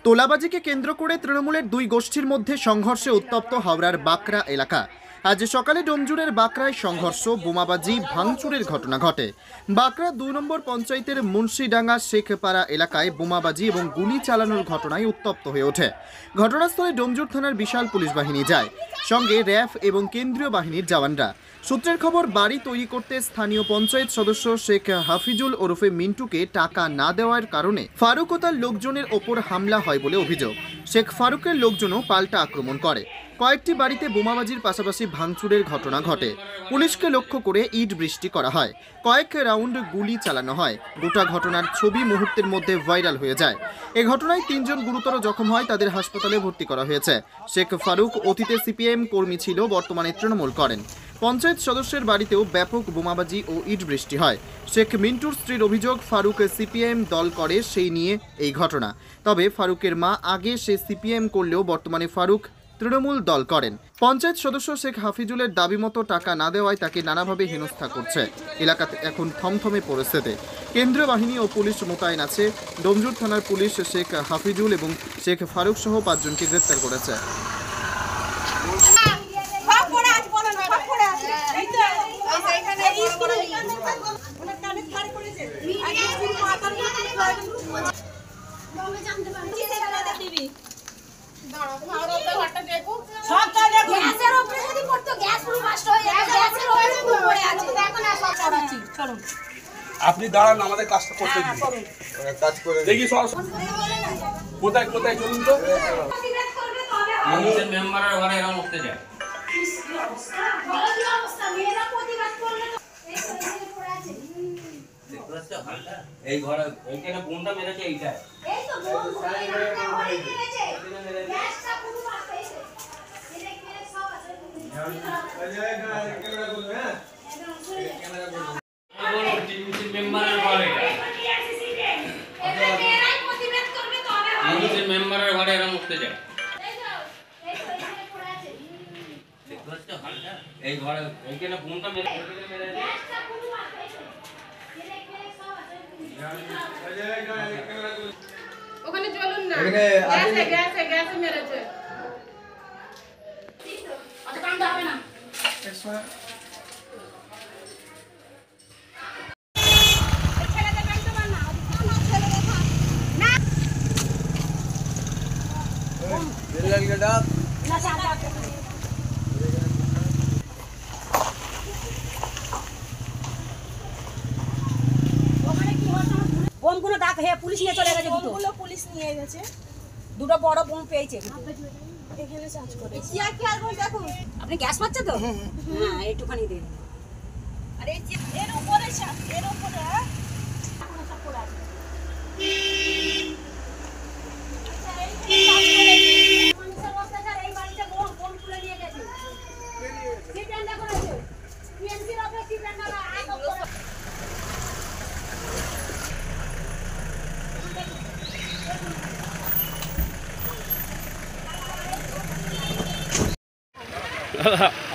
তোলাবাজিকে কেন্দ্র করে তৃণমূলের দুই গোষ্ঠীর মধ্যে সংঘর্ষে উত্তপ্ত হাওড়ার বাঁকড়া এলাকা। আজ সকালে ডোমজুরের বাঁকড়ায় সংঘর্ষ, বোমাবাজি, ভাঙচুরের ঘটনা ঘটে। বাঁকড়া ২ নম্বর পঞ্চায়েতের মুন্সিডাঙ্গা শেখপাড়া এলাকায় বোমাবাজি এবং গুলি চালানোর ঘটনায় উত্তপ্ত হয়ে ওঠে। ঘটনাস্থলে ডোমজুর থানার বিশাল পুলিশ বাহিনী যায়, সঙ্গে র্যাফ এবং কেন্দ্রীয় বাহিনীর জওয়ানরা। সূত্রের খবর, বাড়ি তৈরি করতে স্থানীয় পঞ্চায়েত সদস্য শেখ হাফিজুল ওরফে মিন্টুকে টাকা না দেওয়ার কারণে ফারুক ও তার লোকজনের ওপর হামলা হয় বলে অভিযোগ। শেখ ফারুকের লোকজনও পাল্টা আক্রমণ করে। কয়েকটি বাড়িতে বোমাবাজির পাশাপাশি ভাঙচুরের ঘটনা ঘটে। পুলিশকে লক্ষ্য করে ইট বৃষ্টি করা হয়, কয়েক রাউন্ড গুলি চালানো হয়। গোটা ঘটনার ছবি মুহূর্তের মধ্যে ভাইরাল হয়ে যায়। এ ঘটনায় ৩ জন গুরুতর জখম হয়, তাদের হাসপাতালে ভর্তি করা হয়েছে। শেখ ফারুক অতীতে সিপিএম কর্মী ছিল, বর্তমানে তৃণমূল করেন। পঞ্চায়েত সদস্যের বাড়িতেও ব্যাপক বোমাবাজি ও ইট বৃষ্টি হয়। শেখ মিন্টুর স্ত্রীর অভিযোগ, ফারুক সিপিএম দল করে, সেই নিয়ে এই ঘটনা। তবে ফারুকের মা আগে সে সিপিএম করলেও বর্তমানে ফারুক তৃণমূল দল করেন। পঞ্চায়েত সদস্য শেখ হাফিজুলের দাবি মতো টাকা না দেওয়ায় তাকে নানাভাবে হেনস্থা করছে। এলাকাতে এখন থমথমে পরিস্থিতি। কেন্দ্রীয় বাহিনী ও পুলিশ মোতায়েন আছে। ডোমজুর থানার পুলিশ শেখ হাফিজুল এবং শেখ ফারুক সহ 5 জনকে গ্রেফতার করেছে। আপনি দাঁড়ান, আমাদের কাজটা করতে দিন। কাজ করে দেখি সব কোথায় কোথায় চলুন তো। মানুষের মেম্বারের ঘরে এরকম উঠতে যায়। এই ঘরে এইখানে কোনটা মেরেছে? এইটা মানুষের মেম্বারের ঘরে এরকম উঠতে যায়। এই ঘরে এইখানে কোনটা মেরেছে? ওখানে চলুন না, গ্যাসে মেরেছে। অত কান্ড হবে না। বোমগুলো ডাক হয়ে পুলিশ নিয়ে চলে গেছে। বোমগুলো পুলিশ নিয়ে গেছে। দুটো বড় বোম পেয়েছে। এখানে চার্জ করে কি আর খেয়াল করে দেখুন। আপনি গ্যাস পাচ্ছেন তো? হ্যাঁ, একটুখানি দিন। আরে এর উপরে এর উপরে সব পড়ে আছে। মানুষের অত্যাচার, এই বাড়িতে বোম তুলে নিয়ে গেছে। সিটেন্ডা করেছে। পিএনসির অফিস সিটেন্ডা আটক করে।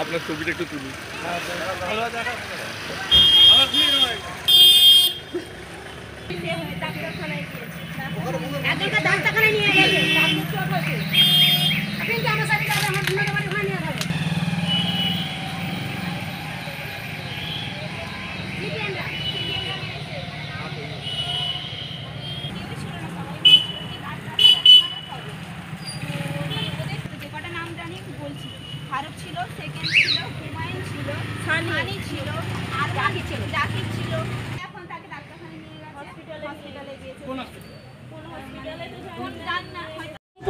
আপনার ছবিটা একটু তুলুন। একজনকে ডাক্তারখানায় নিয়ে গেছে, তার মুখ চোট হয়েছে। আপনি কি আমার সাথে যাবেন? আমার দুটো বাড়ি ওখানে নিয়ে যাবেন। ফারুক ছিল, সেকেন্ড ছিল, হুমায়ুন ছিল, সানি ছিল, আর জাকির ছিল। এখন তাকে ডাক্তারখানায় নিয়ে গেছে, হসপিটালে গিয়েছে। কোন হসপিটালে? কোন জান না।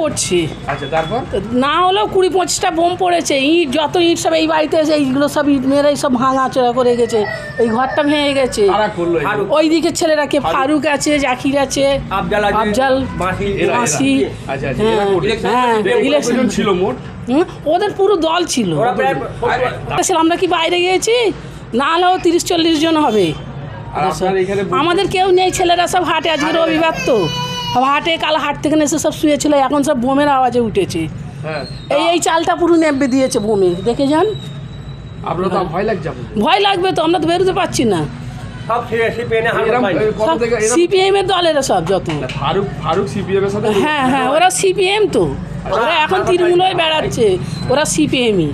পড়ছে। আচ্ছা তারপর না হলেও 20-25টা বোম পড়েছে। ইট, যত ইট সব এই বাড়িতে এসে এইগুলো সব ইট মেরে সব ভাঙাচোরা করে গেছে। এই ঘরটা ভেঙে গেছে। কারা করলো এগুলো? ওই দিকের ছেলেরা কে, ফারুক আছে, জাকির আছে, আফজাল, মাসি। আচ্ছা আচ্ছা, হ্যাঁ, এরা করলো। হ্যাঁ, ইলেকশন ছিল মোট। ওদের পুরো দল ছিল। আমরা কি বাইরে গিয়েছি? না হলেও 30-40 জন হবে। আর আপনার এখানে আমাদের কেউ নেই, ছেলেরা সব হাটে, আজকে রবিবার তো সব হাটে, কাল হাট থেকে এসে সব শুয়েছিল, এখন সব বোমের আওয়াজে উঠেছে। হ্যাঁ, এই চালটা পুরো নেবে দিয়েছে বোমে, দেখে যান। আপনার তো ভয় লাগছে আপনার? ভয় লাগবে তো, আমরা তো বেরোতে পারছি না। সিপিএম এর দলেরা সব যত। ফারুক সিপিএম এর সাথে? হ্যাঁ হ্যাঁ, ওরা সিপিএম তো, ওরা এখন তৃণমূলই বেড়াচ্ছে, ওরা সিপিএমই।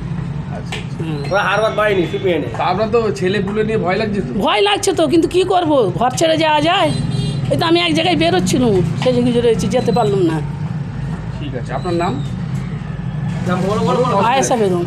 আপনার তো ছেলে পুলে নিয়ে ভয় লাগছে তো? ভয় লাগছে তো, কিন্তু কি করব, ঘর ছেড়ে যাওয়া যায়? এই তো আমি এক জায়গায় বেরোচ্ছিলাম, সেজে গুজে রয়েছি, যেতে পারলাম না। ঠিক আছে, আপনার নাম? আয়েশা বেগম।